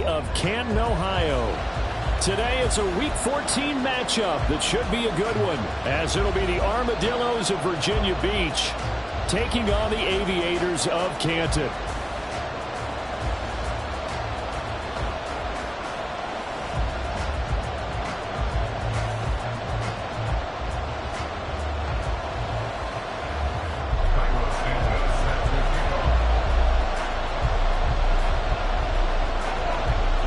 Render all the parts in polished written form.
city of Canton, Ohio. Today it's a Week 14 matchup that should be a good one, as it'll be the Armadillos of Virginia Beach taking on the Aviators of Canton.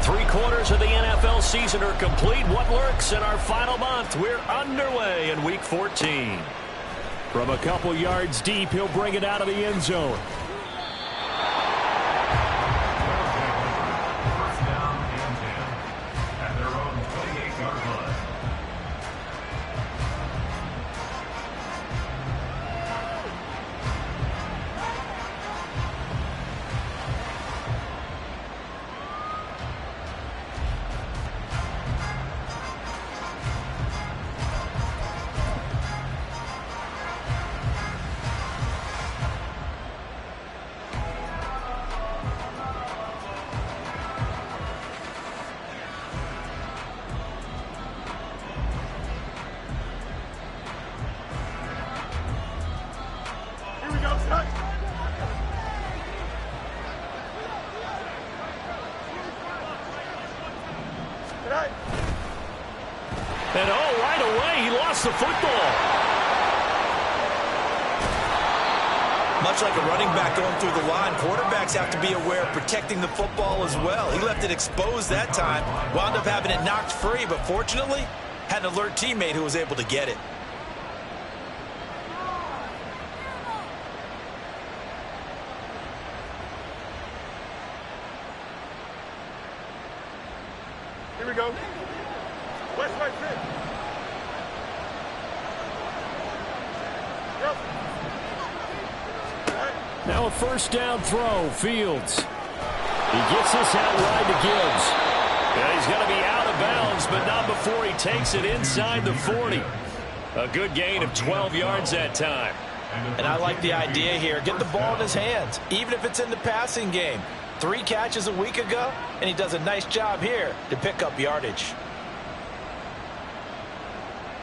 Three-quarters of the NFL season are complete. What lurks in our final month? We're underway in Week 14. From a couple yards deep, he'll bring it out of the end zone. First down and 10 at their own 28-yard line. And right away, he lost the football. Much like a running back going through the line, quarterbacks have to be aware of protecting the football as well. He left it exposed that time, wound up having it knocked free, but fortunately, had an alert teammate who was able to get it. Here we go. West right six. Yep. Now a first down throw, Fields. He gets this out wide to Gibbs. Yeah, he's going to be out of bounds, but not before he takes it inside the 40. A good gain of 12 yards that time. And I like the idea here. Get the ball in his hands, even if it's in the passing game. 3 catches a week ago, and he does a nice job here to pick up yardage.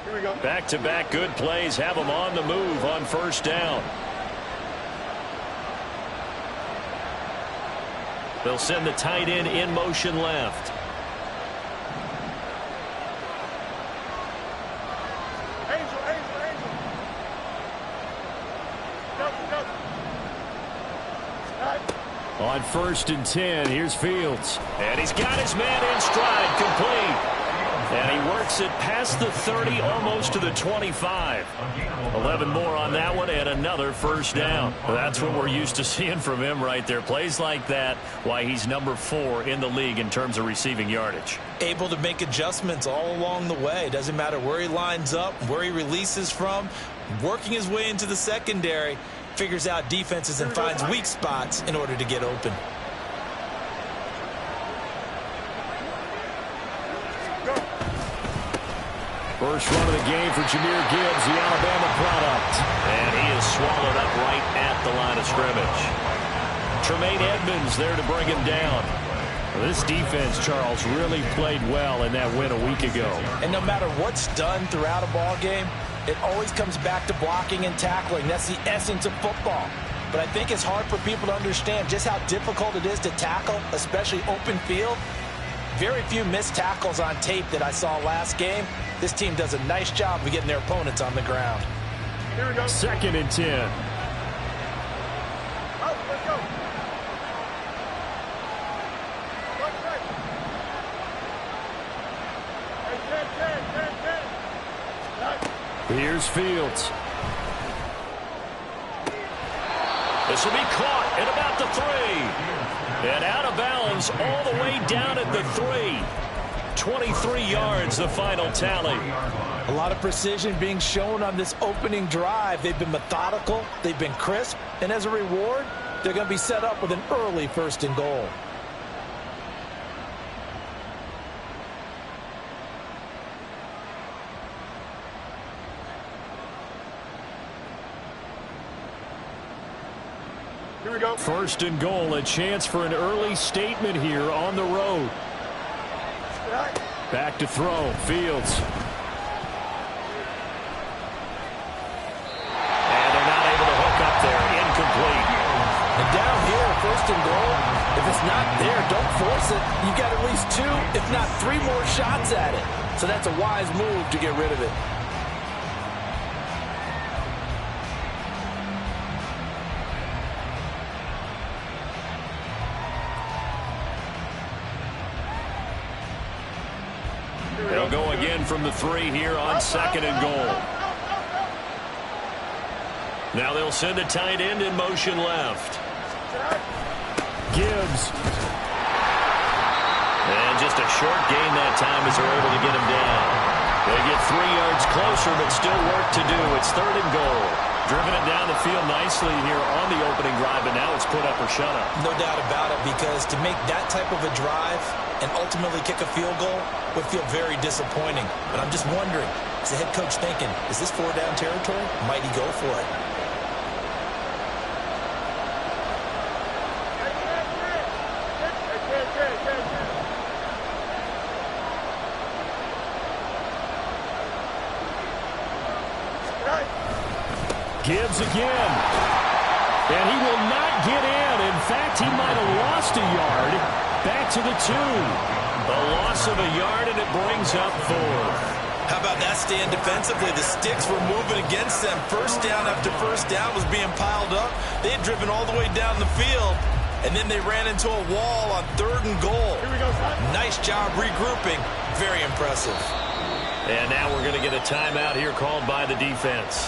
Here we go. Back-to-back good plays have him on the move on first down. They'll send the tight end in motion left. Angel. On first and 10, here's Fields. And he's got his man in stride, complete. And he works it past the 30, almost to the 25. 11 more on that one, and another first down. That's what we're used to seeing from him right there. Plays like that, why he's number 4 in the league in terms of receiving yardage. Able to make adjustments all along the way. Doesn't matter where he lines up, where he releases from. Working his way into the secondary, figures out defenses and finds weak spots in order to get open. First run of the game for Jahmyr Gibbs, the Alabama product. And he is swallowed up right at the line of scrimmage. Tremaine Edmonds there to bring him down. This defense, Charles, really played well in that win a week ago. And no matter what's done throughout a ball game, it always comes back to blocking and tackling. That's the essence of football. But I think it's hard for people to understand just how difficult it is to tackle, especially open field. Very few missed tackles on tape that I saw last game. This team does a nice job of getting their opponents on the ground. Here we go. Second and 10. Out, let's go. Hey, 10. Here's Fields. This will be caught at about the 3. And out of bounds all the way down at the 3. 23 yards, the final tally. A lot of precision being shown on this opening drive. They've been methodical, they've been crisp, and as a reward, they're going to be set up with an early first and goal. Here we go. First and goal, a chance for an early statement here on the road. Back to throw, Fields. And they're not able to hook up there. Incomplete. And down here, first and goal, if it's not there, don't force it. You've got at least 2, if not 3 more shots at it. So that's a wise move to get rid of it. They'll go again from the 3 here on second and goal. Now they'll send a tight end in motion left. Gibbs. And just a short gain that time as they're able to get him down. They get 3 yards closer, but still work to do. It's third and goal. Driven it down the field nicely here on the opening drive, but now it's put up or shut up. No doubt about it, because to make that type of a drive and ultimately kick a field goal would feel very disappointing. But I'm just wondering, is the head coach thinking, is this 4-down territory? Might he go for it? Gibbs again. And he will not get in. In fact, he might have lost a yard. Back to the 2. A loss of a yard, and it brings up 4. How about that stand defensively? The sticks were moving against them. First down after first down was being piled up. They had driven all the way down the field, and then they ran into a wall on third and goal. Here we go, son. Nice job regrouping. Very impressive. And now we're going to get a timeout here called by the defense.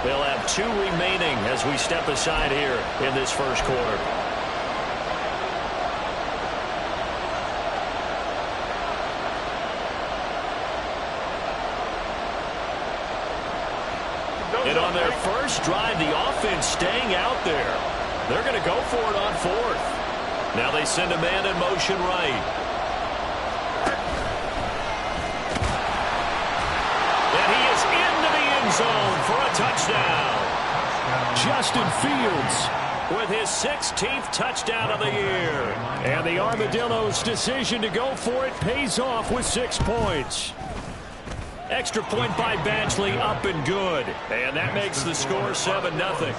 They'll have 2 remaining as we step aside here in this first quarter. And on their first drive, the offense staying out there. They're going to go for it on 4th. Now they send a man in motion right. And he is into the end zone for a touchdown. Justin Fields With his 16th touchdown of the year. And the Armadillos' decision to go for it pays off with 6 points. Extra point by Badgley, up and good. And that makes the score 7-0.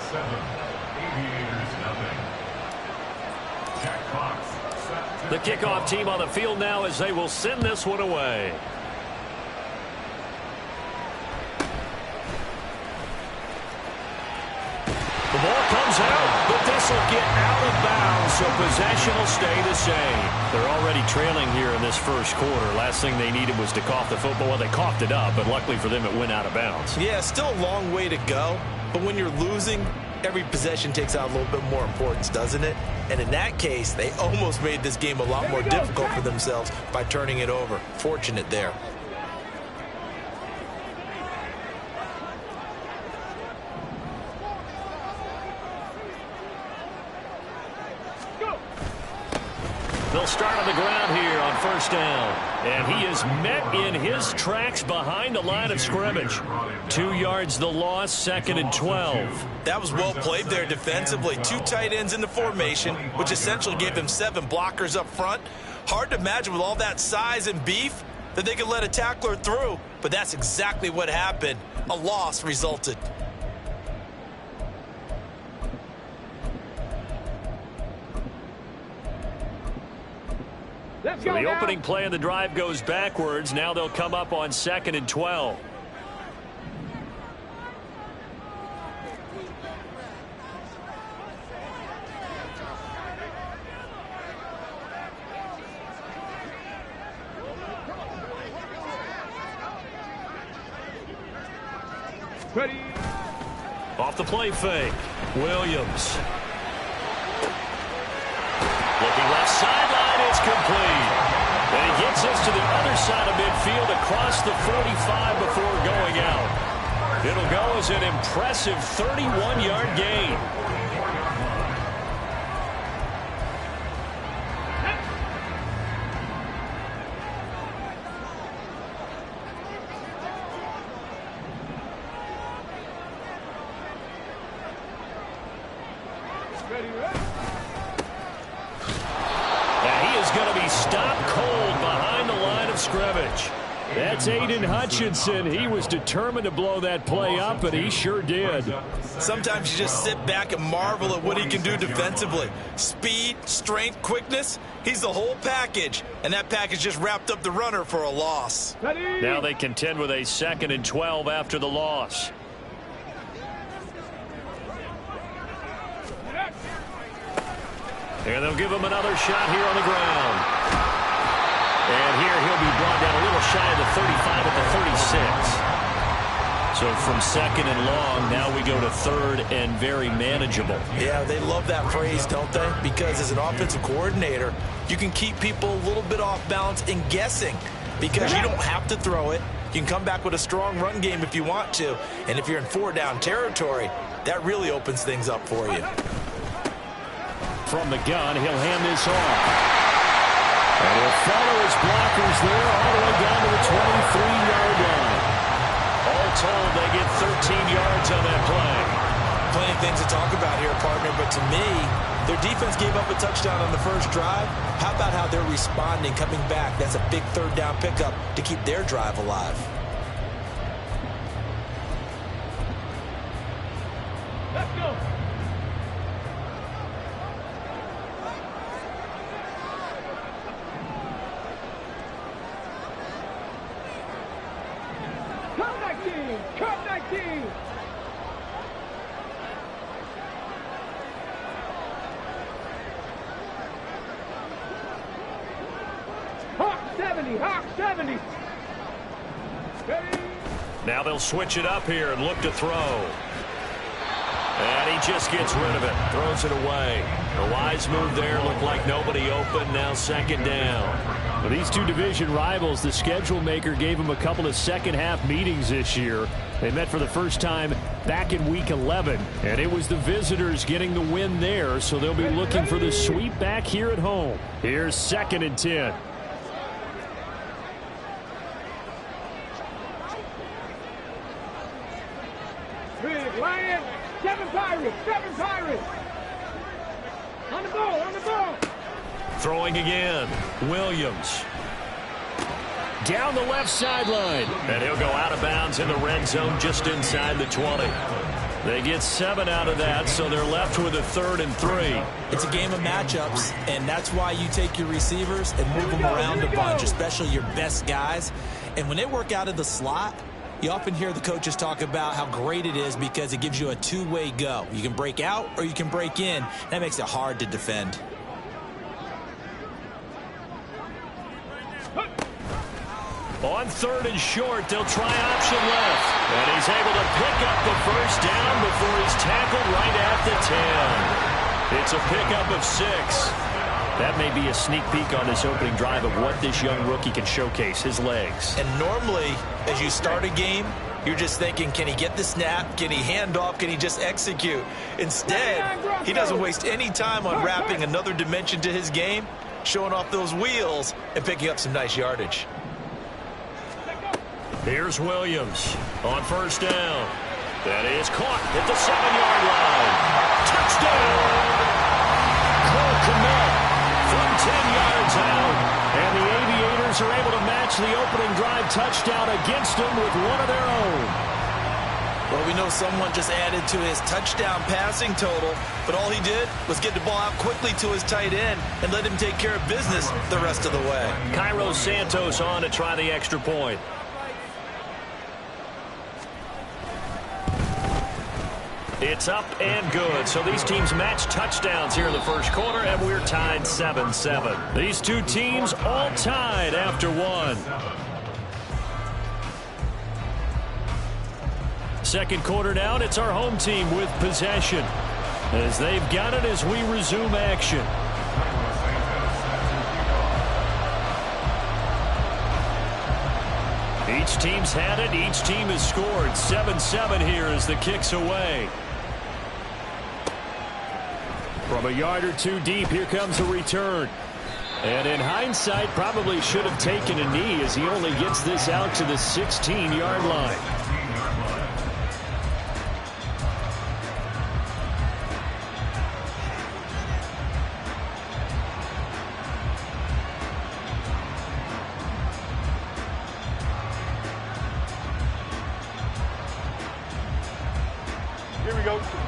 The kickoff team on the field now as they will send this one away. The ball comes out, but this will get out of bounds, so possession will stay the same. They're already trailing here in this first quarter. Last thing they needed was to cough the football. Well, they coughed it up, but luckily for them, it went out of bounds. Yeah, still a long way to go, but when you're losing, every possession takes on a little bit more importance, doesn't it? And in that case, they almost made this game a lot more difficult for themselves by turning it over. Fortunate there. They'll start on the ground here on first down. And he is met in his tracks behind the line of scrimmage. 2 yards the loss, 2nd and 12. That was well played there defensively. 2 tight ends in the formation, which essentially gave them 7 blockers up front. Hard to imagine with all that size and beef that they could let a tackler through. But that's exactly what happened. A loss resulted. So the opening play of the drive goes backwards. Now they'll come up on 2nd and 12. Ready. Off the play fake. Williams. Looking left sideline, it's complete. And he gets us to the other side of midfield across the 45 before going out. It'll go as an impressive 31-yard gain. And he is going to be stopped cold behind the line of scrimmage. That's Aiden Hutchinson. He was determined to blow that play up, and he sure did. Sometimes you just sit back and marvel at what he can do defensively. Speed, strength, quickness, he's the whole package. And that package just wrapped up the runner for a loss. Now they contend with a 2nd and 12 after the loss. And they'll give him another shot here on the ground. And here he'll be brought down a little shy of the 35 at the 36. So from 2nd and long, now we go to 3rd and very manageable. Yeah, they love that phrase, don't they? Because as an offensive coordinator, you can keep people a little bit off balance and guessing. Because you don't have to throw it. You can come back with a strong run game if you want to. And if you're in 4-down territory, that really opens things up for you. From the gun, he'll hand this off. And he'll follow his blockers there all the way down to the 23-yard line. All told, they get 13 yards on that play. Plenty of things to talk about here, partner, but to me, their defense gave up a touchdown on the first drive. How about how they're responding, coming back? That's a big 3rd down pickup to keep their drive alive. Let's go. Cut 19! Hawk 70! Hawk 70! Ready? Now they'll switch it up here and look to throw. And he just gets rid of it. Throws it away. A wise move there. Looked like nobody open. Now 2nd down. For these two division rivals, the schedule maker gave them a couple of second-half meetings this year. They met for the first time back in Week 11, and it was the visitors getting the win there, so they'll be looking for the sweep back here at home. Here's 2nd and 10. Big Lion! 7 Pirates! 7 Pirates! On the ball! On the ball! Throwing again. Williams. Down the left sideline. And he'll go out of bounds in the red zone just inside the 20. They get 7 out of that, so they're left with a 3rd and 3. It's a game of matchups, and that's why you take your receivers and move them around a bunch, especially your best guys. And when they work out of the slot, you often hear the coaches talk about how great it is because it gives you a two-way go. You can break out or you can break in. That makes it hard to defend. On 3rd and short, they'll try option left. And he's able to pick up the first down before he's tackled right at the 10. It's a pickup of 6. That may be a sneak peek on this opening drive of what this young rookie can showcase, his legs. And normally, as you start a game, you're just thinking, can he get the snap? Can he hand off? Can he just execute? Instead, he doesn't waste any time on wrapping another dimension to his game, showing off those wheels, and picking up some nice yardage. Here's Williams on first down. That is caught at the 7-yard line. Touchdown! Cole Kmet from 10 yards out. And the Aviators are able to match the opening drive touchdown against them with one of their own. Well, we know someone just added to his touchdown passing total, but all he did was get the ball out quickly to his tight end and let him take care of business the rest of the way. Cairo Santos on to try the extra point. It's up and good. So these teams match touchdowns here in the first quarter, and we're tied 7-7. These two teams all tied after one. Second quarter now, and it's our home team with possession as they've got it as we resume action. Each team's had it. Each team has scored. 7-7 here as the kick's away. From a yard or two deep, here comes a return. And in hindsight, probably should have taken a knee as he only gets this out to the 16-yard line.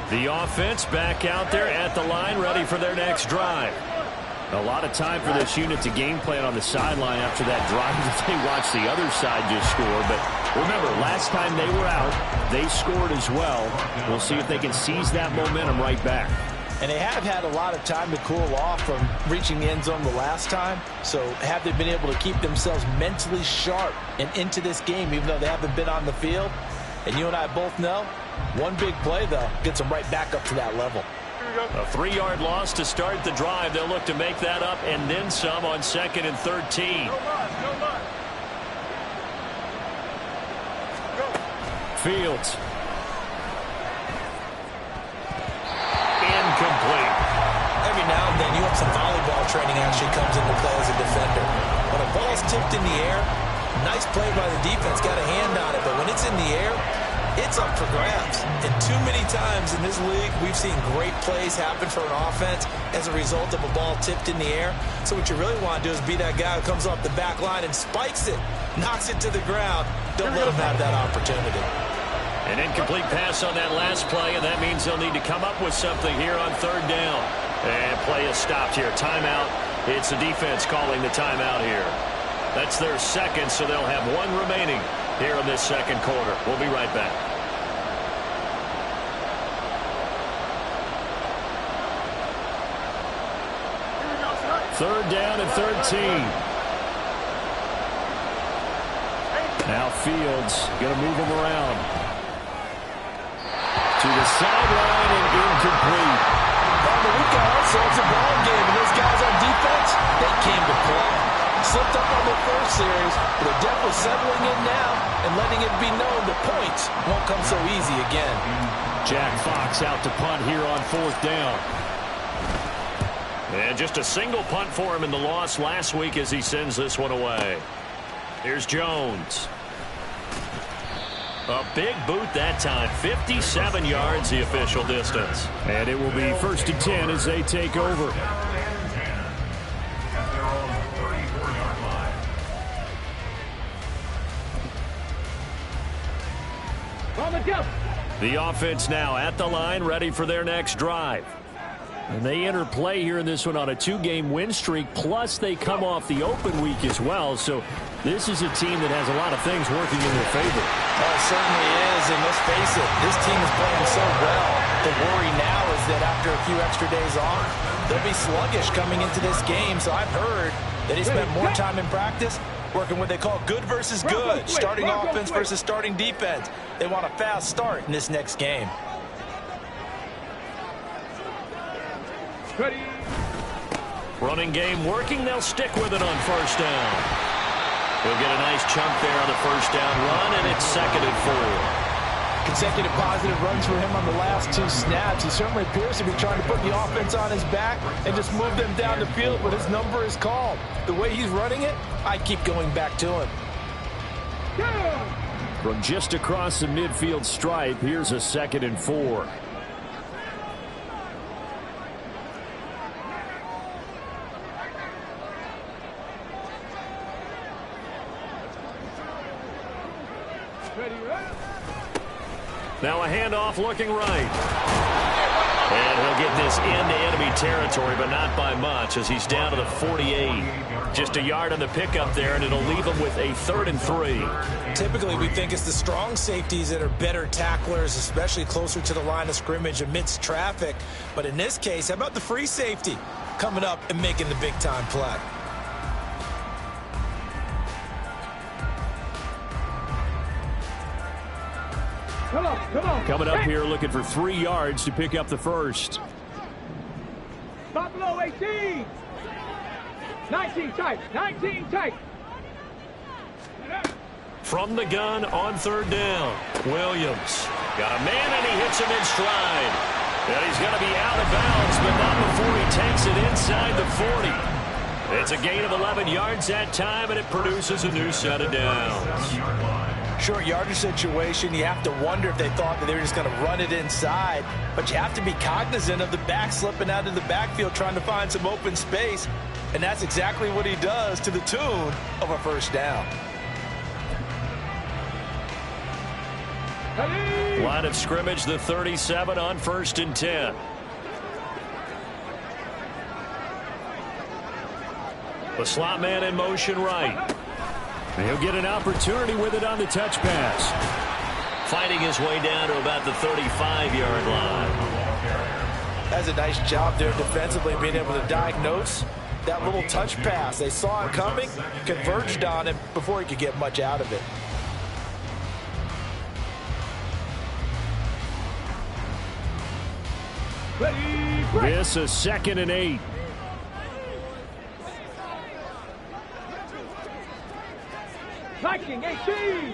The offense back out there at the line, ready for their next drive. A lot of time for this unit to game plan on the sideline after that drive that they watched the other side just score. But remember, last time they were out, they scored as well. We'll see if they can seize that momentum right back. And they have had a lot of time to cool off from reaching the end zone the last time. So have they been able to keep themselves mentally sharp and into this game, even though they haven't been on the field? And you and I both know, one big play, though, gets them right back up to that level. A 3-yard loss to start the drive. They'll look to make that up and then some on 2nd and 13. Fields. Incomplete. Every now and then you have some volleyball training actually comes into play as a defender. When a ball's tipped in the air, nice play by the defense, got a hand on it, but when it's in the air, it's up for grabs. And too many times in this league, we've seen great plays happen for an offense as a result of a ball tipped in the air. So what you really want to do is be that guy who comes off the back line and spikes it, knocks it to the ground. Don't let him have that opportunity. An incomplete pass on that last play, and that means they'll need to come up with something here on 3rd down. And play is stopped here. Timeout. It's the defense calling the timeout here. That's their second, so they'll have one remaining here in this second quarter. We'll be right back. Third down and 13. Now Fields going to move him around. To the sideline and incomplete. We've got all sorts of ball game, and those guys on defense, they came to play. Slipped up on their first series, but they're definitely settling in now and letting it be known the points won't come so easy again. Jack Fox out to punt here on 4th down. And just a single punt for him in the loss last week as he sends this one away. Here's Jones. A big boot that time. 57 yards the official distance. And it will be 1st and 10 as they take over. The offense now at the line, ready for their next drive. And they enter play here in this one on a 2-game win streak, plus they come off the open week as well. So this is a team that has a lot of things working in their favor. Oh, it certainly is, and let's face it, this team is playing so well. The worry now is that after a few extra days off, they'll be sluggish coming into this game. So I've heard that he spent more time in practice working what they call good versus good, starting offense versus starting defense. They want a fast start in this next game. Ready. Running game working. They'll stick with it on 1st down. He'll get a nice chunk there on the 1st down run, and it's 2nd and 4. Consecutive positive runs for him on the last 2 snaps. He certainly appears to be trying to put the offense on his back and just move them down the field, but his number is called. The way he's running it, I keep going back to him. From just across the midfield stripe, here's a 2nd and 4. Now a handoff looking right. And he'll get this into enemy territory, but not by much as he's down to the 48. Just a yard on the pickup there, and it'll leave him with a 3rd and 3. Typically, we think it's the strong safeties that are better tacklers, especially closer to the line of scrimmage amidst traffic. But in this case, how about the free safety coming up and making the big-time play? Come on. Coming up here looking for 3 yards to pick up the first. Stop below 18. 19 tight. 19 tight. From the gun on 3rd down. Williams got a man, and he hits him in stride. And he's going to be out of bounds, but not before he takes it inside the 40. It's a gain of 11 yards that time, and it produces a new set of downs. Short yardage situation, you have to wonder if they thought that they were just going to run it inside. But you have to be cognizant of the back slipping out of the backfield trying to find some open space. And that's exactly what he does to the tune of a 1st down. Line of scrimmage, the 37 on 1st and 10. The slot man in motion right. And he'll get an opportunity with it on the touch pass. Fighting his way down to about the 35-yard line. That's a nice job there defensively, being able to diagnose that little touch pass. They saw it coming, converged on it before he could get much out of it. This is 2nd and 8. Viking 18.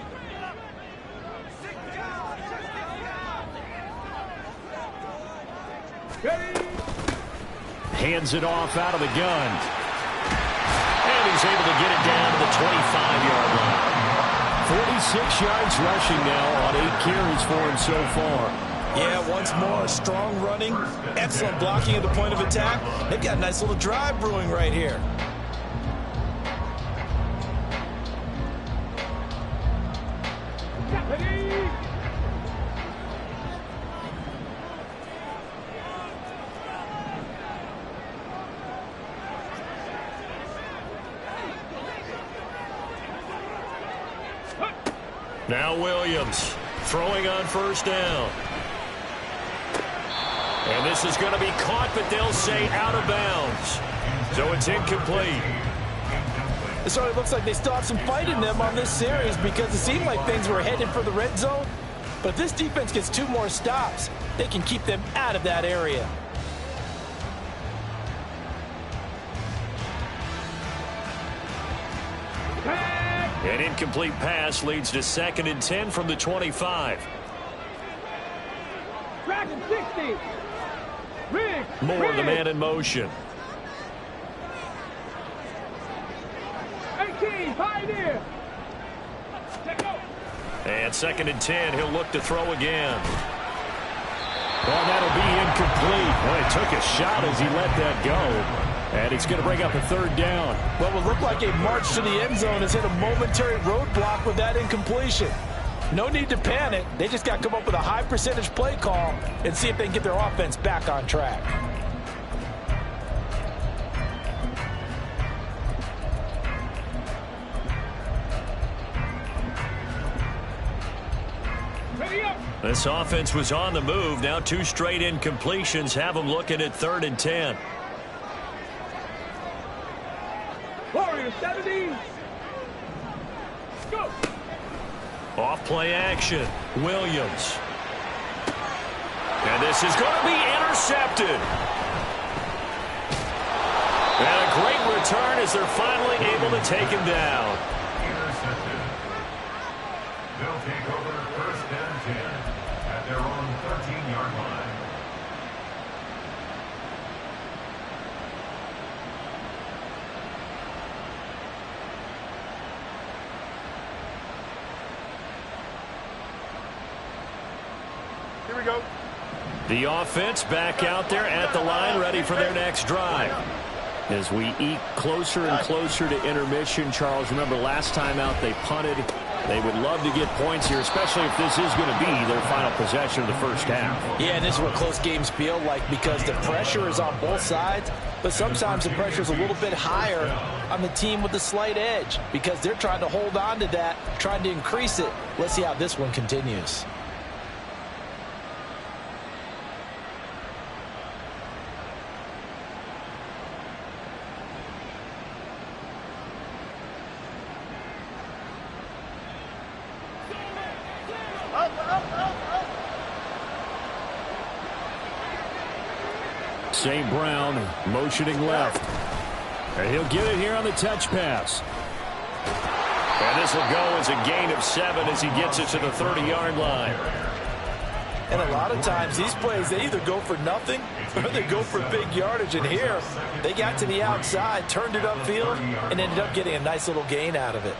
Hands it off out of the gun. And he's able to get it down to the 25-yard line. 46 yards rushing now on 8 carries for him so far. Yeah, once more, strong running, excellent blocking at the point of attack. They've got a nice little drive brewing right here. Now Williams throwing on 1st down. And this is going to be caught, but they'll say out of bounds. So it's incomplete. So it looks like they still have some fight in them on this series, because it seemed like things were headed for the red zone. But if this defense gets 2 more stops, they can keep them out of that area. An incomplete pass leads to 2nd and 10 from the 25. Dragon 60. Moore, the man in motion. 18, Pioneer. And 2nd and 10, he'll look to throw again. Well, that'll be incomplete. Well, he took a shot as he let that go. And it's going to bring up a 3rd down. What will look like a march to the end zone has hit a momentary roadblock with that incompletion. No need to panic. They just got to come up with a high percentage play call and see if they can get their offense back on track. This offense was on the move. Now 2 straight incompletions have them looking at 3rd and 10. Warriors 70. Go. Off play action. Williams. And this is going to be intercepted. And a great return as they're finally able to take him down. Intercepted. They'll take over 1st and 10 at their own 13-yard line. Here we go. The offense back out there at the line, ready for their next drive. As we eke closer and closer to intermission, Charles, remember last time out they punted. They would love to get points here, especially if this is going to be their final possession of the first half. Yeah, and this is what close games feel like, because the pressure is on both sides, but sometimes the pressure is a little bit higher on the team with the slight edge, because they're trying to hold on to that, trying to increase it. Let's see how this one continues. St. Brown motioning left. And he'll get it here on the touch pass. And this will go as a gain of 7 as he gets it to the 30-yard line. And a lot of times these plays, they either go for nothing or they go for big yardage. And here, they got to the outside, turned it upfield, and ended up getting a nice little gain out of it.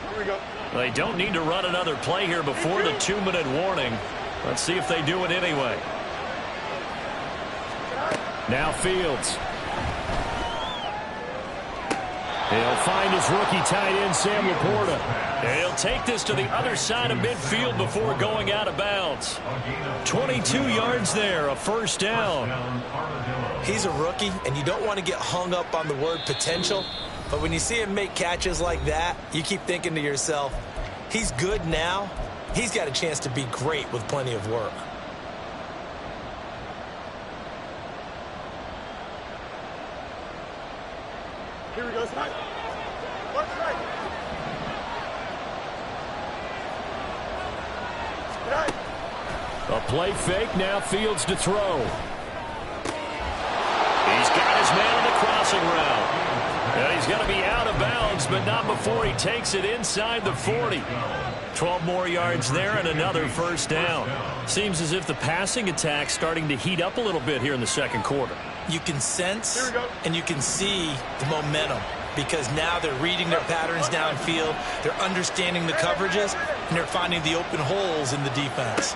Here we go. They don't need to run another play here before the 2-minute warning. Let's see if they do it anyway. Now Fields. He'll find his rookie tight end, Sam Laporta. He'll take this to the other side of midfield before going out of bounds. 22 yards there, a first down. He's a rookie, and you don't want to get hung up on the word potential. But when you see him make catches like that, you keep thinking to yourself, he's good now. He's got a chance to be great with plenty of work. Here we go, Snipe. Work straight. Right. A play fake, now Fields to throw. He's got his man on the crossing route. And he's going to be out of bounds, but not before he takes it inside the 40. 12 more yards there and another first down. Seems as if the passing attack's starting to heat up a little bit here in the second quarter. You can sense and you can see the momentum because now they're reading their patterns downfield, they're understanding the coverages, and they're finding the open holes in the defense.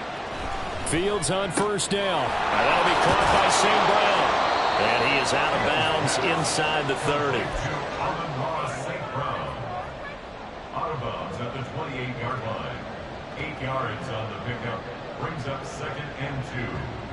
Fields on first down. And that'll be caught by St. Brown. And he is out of bounds inside the 30. St. Brown. Out of bounds at the 28-yard line. 8 yards on the pickup. Brings up 2nd and 2.